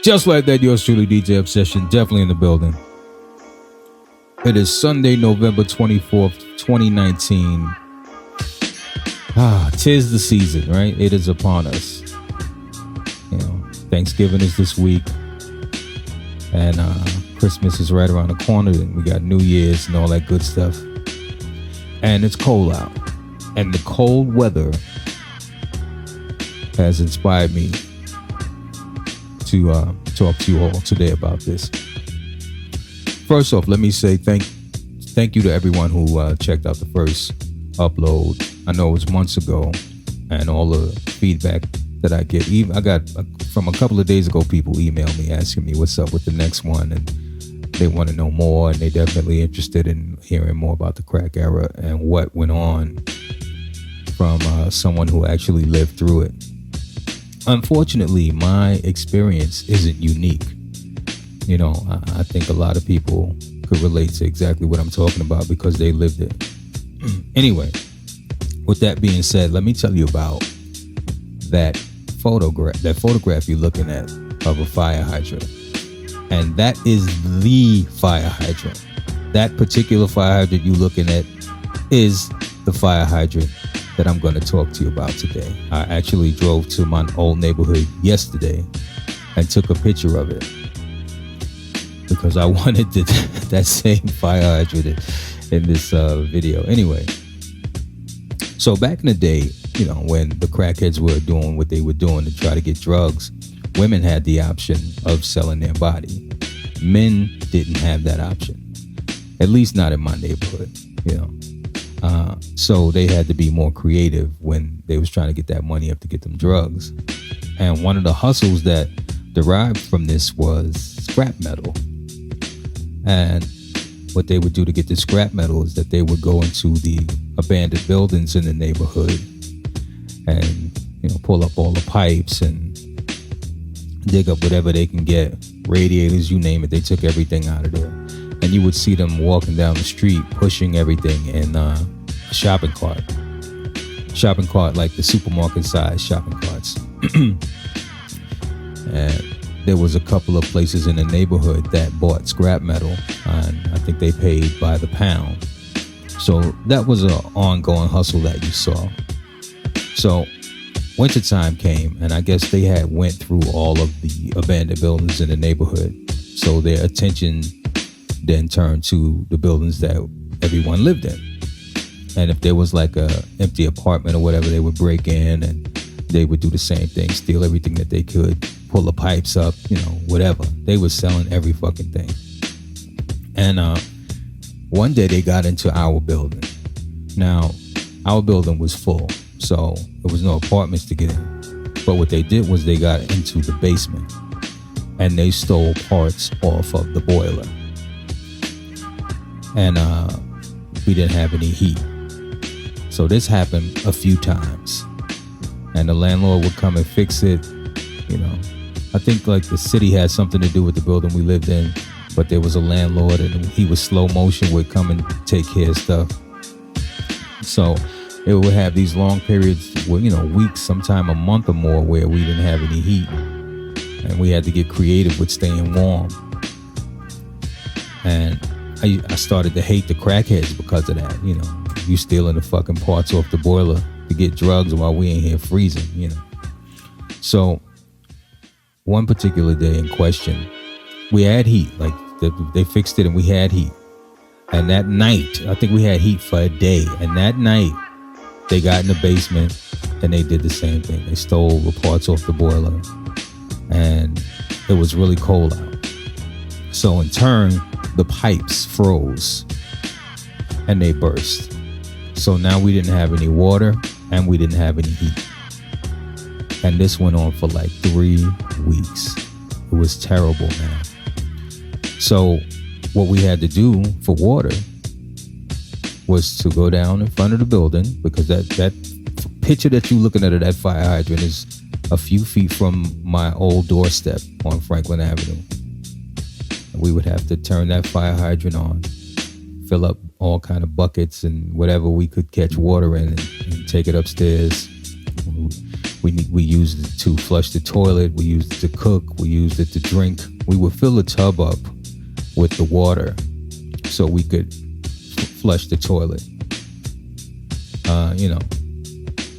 Just like that, yours truly, DJ Obsession, definitely in the building. It is Sunday, November 24th, 2019. Tis the season, right? It is upon us. You know, Thanksgiving is this week. And Christmas is right around the corner. And we got New Year's and all that good stuff. And it's cold out. And the cold weather has inspired me to talk to you all today about this. First off, let me say thank you to everyone who checked out the first upload. I know it was months ago, and all the feedback that I get. Even I got from a couple of days ago, people email me asking me what's up with the next one, and they want to know more, and they definitely interested in hearing more about the crack era and what went on from someone who actually lived through it. Unfortunately, my experience isn't unique. You know, I think a lot of people could relate to exactly what I'm talking about because they lived it. Anyway, with that being said, let me tell you about that photograph you're looking at of a fire hydrant. And that is the fire hydrant. That particular fire hydrant you're looking at is the fire hydrant that I'm going to talk to you about today. I actually drove to my old neighborhood yesterday and took a picture of it because I wanted that same fire hydrant in this video. Anyway, so back in the day, you know, when the crackheads were doing what they were doing to try to get drugs, women had the option of selling their body. Men didn't have that option, at least not in my neighborhood, you know. So they had to be more creative when they was trying to get that money up to get them drugs. And one of the hustles that derived from this was scrap metal. And what they would do to get the scrap metal is that they would go into the abandoned buildings in the neighborhood and, you know, pull up all the pipes and dig up whatever they can get, radiators, you name it. They took everything out of there. And you would see them walking down the street, pushing everything in a shopping cart. Shopping cart, like the supermarket size shopping carts. And there was a couple of places in the neighborhood that bought scrap metal, and I think they paid by the pound. So that was an ongoing hustle that you saw. So wintertime came, and I guess they had went through all of the abandoned buildings in the neighborhood. So their attention then turned to the buildings that everyone lived in. And if there was like a empty apartment or whatever, they would break in and they would do the same thing, steal everything that they could, pull the pipes up, you know, whatever. They were selling every fucking thing. And one day they got into our building. Now, our building was full, so there was no apartments to get in. But what they did was they got into the basement and they stole parts off of the boiler. And we didn't have any heat. So this happened a few times. And the landlord would come and fix it. You know, I think like the city had something to do with the building we lived in, but there was a landlord and he was slow motion, would come and take care of stuff. So it would have these long periods where, you know, weeks, sometime a month or more, where we didn't have any heat. And we had to get creative with staying warm. And I started to hate the crackheads because of that. You know, you stealing the fucking parts off the boiler to get drugs while we ain't here freezing, you know. So one particular day in question, we had heat. Like they fixed it and we had heat. And that night, I think we had heat for a day. And that night, they got in the basement and they did the same thing. They stole the parts off the boiler. And it was really cold out. So in turn, the pipes froze and they burst. So now we didn't have any water and we didn't have any heat. And this went on for like 3 weeks. It was terrible, man. So what we had to do for water was to go down in front of the building, because that picture that you're looking at of that fire hydrant is a few feet from my old doorstep on Franklin Avenue. We would have to turn that fire hydrant on, fill up all kind of buckets and whatever we could catch water in, and take it upstairs. We used it to flush the toilet. We used it to cook. We used it to drink. We would fill the tub up with the water so we could flush the toilet.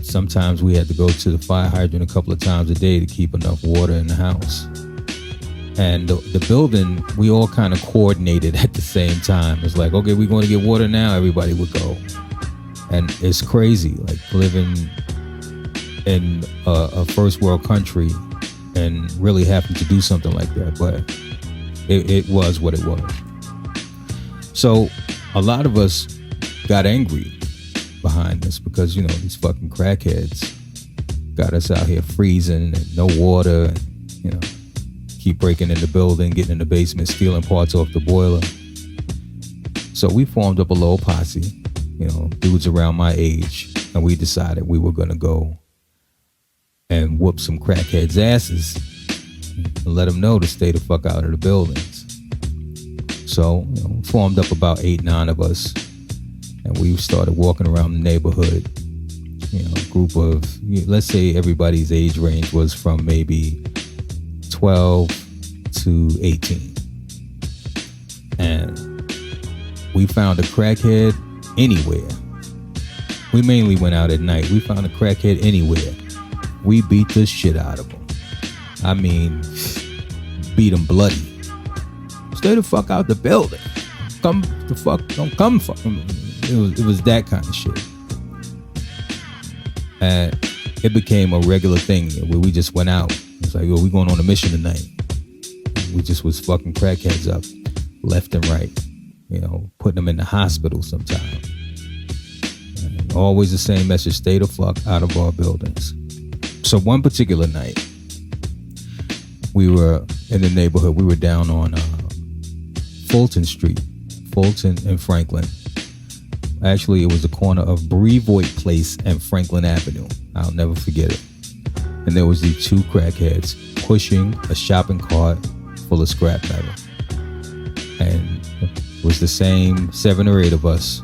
Sometimes we had to go to the fire hydrant a couple of times a day to keep enough water in the house. And the building, we all kind of coordinated at the same time. It's like, okay, we're going to get water now. Everybody would go. And it's crazy, like living in a first world country and really having to do something like that. But it was what it was. So a lot of us got angry behind this because, these fucking crackheads got us out here freezing and no water, and, keep breaking in the building, getting in the basement, stealing parts off the boiler. So we formed up a little posse, dudes around my age, and we decided we were going to go and whoop some crackheads' asses and let them know to stay the fuck out of the buildings. So, formed up about 8-9 of us, and we started walking around the neighborhood. A group of, let's say everybody's age range was from maybe 12 to 18. And we found a crackhead anywhere. We mainly went out at night. We found a crackhead anywhere. We beat the shit out of him. I mean, beat him bloody. Stay the fuck out the building. Come the fuck, don't come fuck. It was that kind of shit. And it became a regular thing where we just went out. It's like, we going on a mission tonight. We just was fucking crackheads up left and right. Putting them in the hospital sometime. And always the same message, stay the fuck out of our buildings. So one particular night, we were in the neighborhood. We were down on Fulton Street, Fulton and Franklin. Actually, it was the corner of Brevoort Place and Franklin Avenue. I'll never forget it. And there was these two crackheads pushing a shopping cart full of scrap metal. And it was the same 7 or 8 of us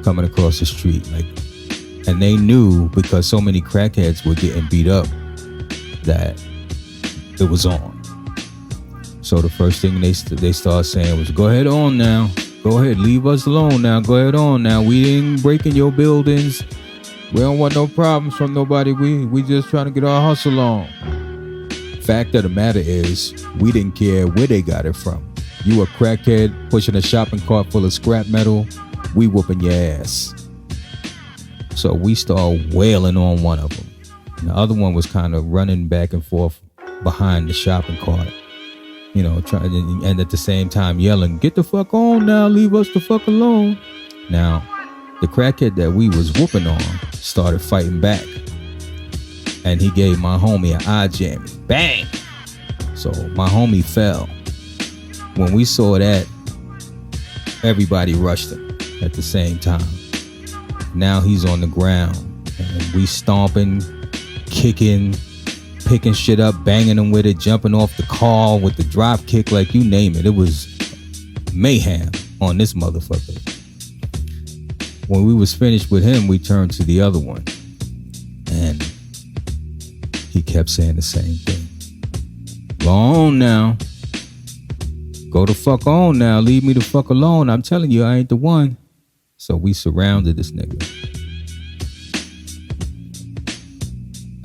coming across the street. And they knew, because so many crackheads were getting beat up, that it was on. So the first thing they started saying was, go ahead on now. Go ahead, leave us alone now. Go ahead on now. We didn't break in your buildings. We don't want no problems from nobody. We just trying to get our hustle on. Fact of the matter is, we didn't care where they got it from. You a crackhead pushing a shopping cart full of scrap metal, we whooping your ass. So we started wailing on one of them. And the other one was kind of running back and forth behind the shopping cart. Trying, and at the same time yelling, get the fuck on now, leave us the fuck alone. Now, the crackhead that we was whooping on started fighting back. And he gave my homie an eye jammy. Bang! So my homie fell. When we saw that, everybody rushed him at the same time. Now he's on the ground. And we stomping, kicking, picking shit up, banging him with it, jumping off the car with the drop kick, like you name it. It was mayhem on this motherfucker. When we was finished with him, we turned to the other one. And he kept saying the same thing. Go on now. Go the fuck on now. Leave me the fuck alone. I'm telling you, I ain't the one. So we surrounded this nigga.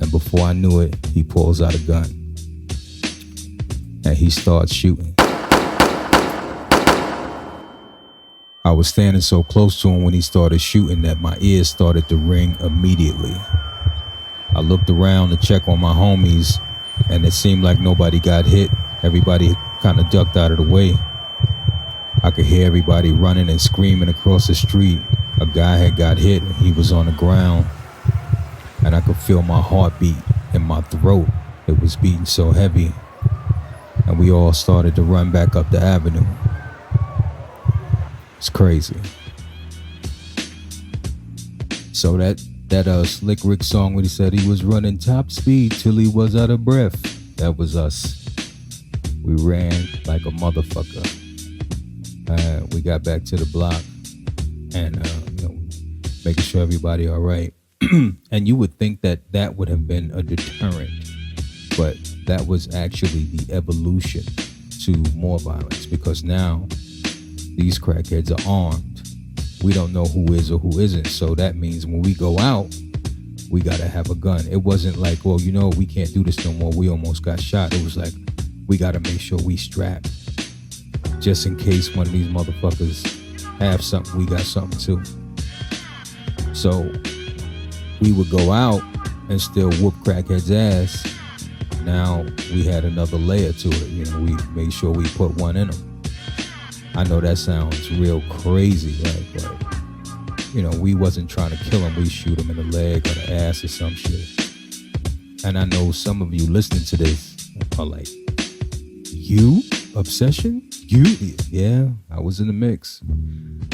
And before I knew it, he pulls out a gun. And he starts shooting. I was standing so close to him when he started shooting that my ears started to ring immediately. I looked around to check on my homies, and it seemed like nobody got hit. Everybody kind of ducked out of the way. I could hear everybody running and screaming across the street. A guy had got hit and he was on the ground. And I could feel my heartbeat in my throat. It was beating so heavy. And we all started to run back up the avenue. It's crazy. So that Slick Rick song when he said he was running top speed till he was out of breath, that was us. We ran like a motherfucker. We got back to the block and making sure everybody all right. And you would think that that would have been a deterrent, but that was actually the evolution to more violence, because now these crackheads are armed. We don't know who is or who isn't. So that means when we go out, we got to have a gun. It wasn't like, well, we can't do this no more. We almost got shot. It was like, we got to make sure we strapped just in case one of these motherfuckers have something. We got something too. So we would go out and still whoop crackheads' ass. Now we had another layer to it. We made sure we put one in them. I know that sounds real crazy, right? But, we wasn't trying to kill him. We shoot him in the leg or the ass or some shit. And I know some of you listening to this are like, you? Obsession? You? Yeah, I was in the mix.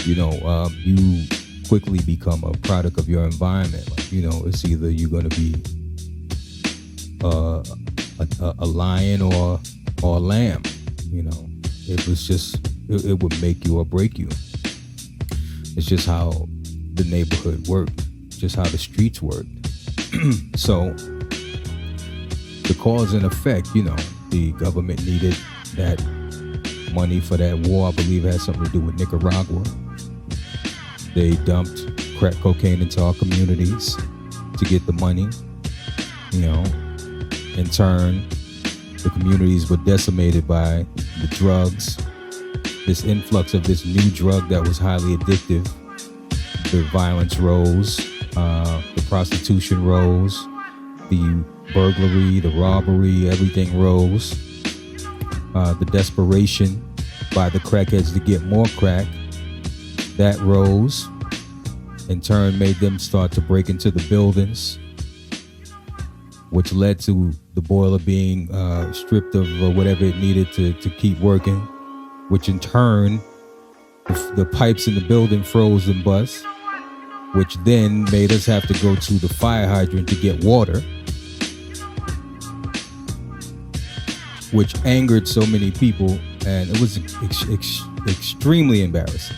You quickly become a product of your environment. Like, it's either you're going to be a lion or a lamb. It was just... It would make you or break you. It's just how the neighborhood worked, just how the streets worked. So the cause and effect, the government needed that money for that war. I believe it had something to do with Nicaragua. They dumped crack cocaine into our communities to get the money. In turn, the communities were decimated by the drugs. This influx of this new drug that was highly addictive. The violence rose, the prostitution rose, the burglary, the robbery, everything rose. The desperation by the crackheads to get more crack, that rose. In turn, made them start to break into the buildings, which led to the boiler being stripped of whatever it needed to keep working, which in turn, the pipes in the building froze and bust, which then made us have to go to the fire hydrant to get water, which angered so many people, and it was extremely embarrassing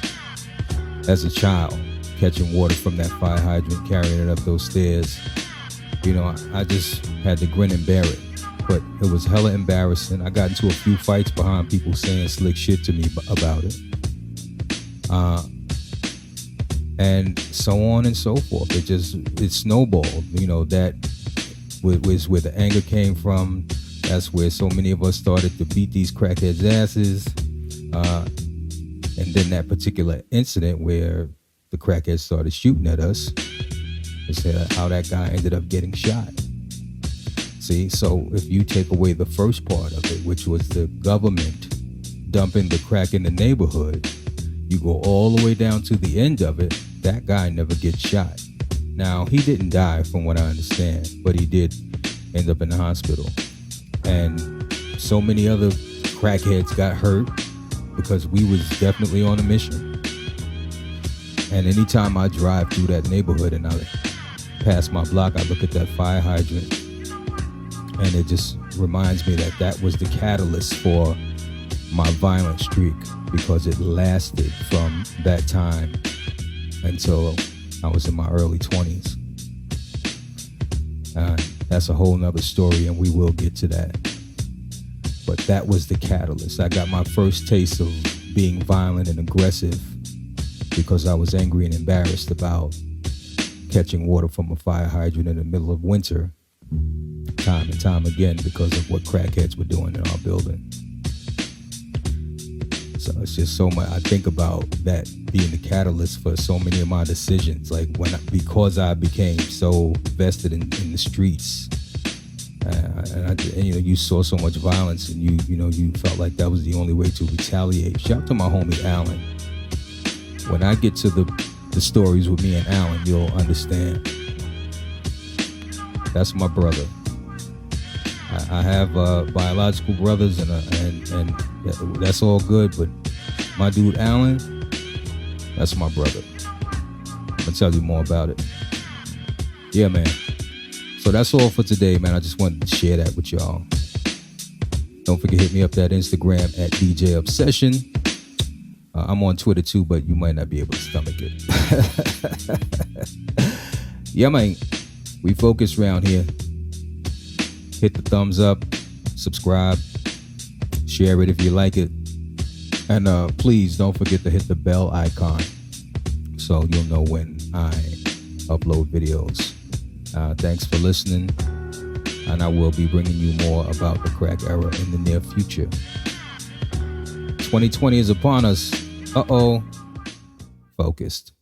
as a child, catching water from that fire hydrant, carrying it up those stairs. I just had to grin and bear it. But it was hella embarrassing. I got into a few fights behind people saying slick shit to me about it. And so on and so forth. It snowballed. That was where the anger came from. That's where so many of us started to beat these crackheads' asses. And then that particular incident where the crackheads started shooting at us, is how that guy ended up getting shot. See, so if you take away the first part of it, which was the government dumping the crack in the neighborhood, you go all the way down to the end of it, that guy never gets shot. Now, he didn't die from what I understand, but he did end up in the hospital. And so many other crackheads got hurt because we was definitely on a mission. And anytime I drive through that neighborhood and I pass my block, I look at that fire hydrant, and it just reminds me that was the catalyst for my violent streak, because it lasted from that time until I was in my early 20s. That's a whole nother story, and we will get to that. But that was the catalyst. I got my first taste of being violent and aggressive because I was angry and embarrassed about catching water from a fire hydrant in the middle of winter, time and time again, because of what crackheads were doing in our building. So it's just so much. I think about that being the catalyst for so many of my decisions. Like because I became so vested in the streets, and you saw so much violence, and you felt like that was the only way to retaliate. Shout out to my homie Alan. When I get to the stories with me and Alan, you'll understand. That's my brother. I have biological brothers, and that's all good. But my dude Alan, that's my brother. I'll tell you more about it. Yeah, man. So that's all for today, man. I just wanted to share that with y'all. Don't forget, hit me up that Instagram at DJ Obsession. I'm on Twitter too, but you might not be able to stomach it. Yeah, man. We focus around here. Hit the thumbs up, subscribe, share it if you like it. And please don't forget to hit the bell icon so you'll know when I upload videos. Thanks for listening. And I will be bringing you more about the crack era in the near future. 2020 is upon us. Focused.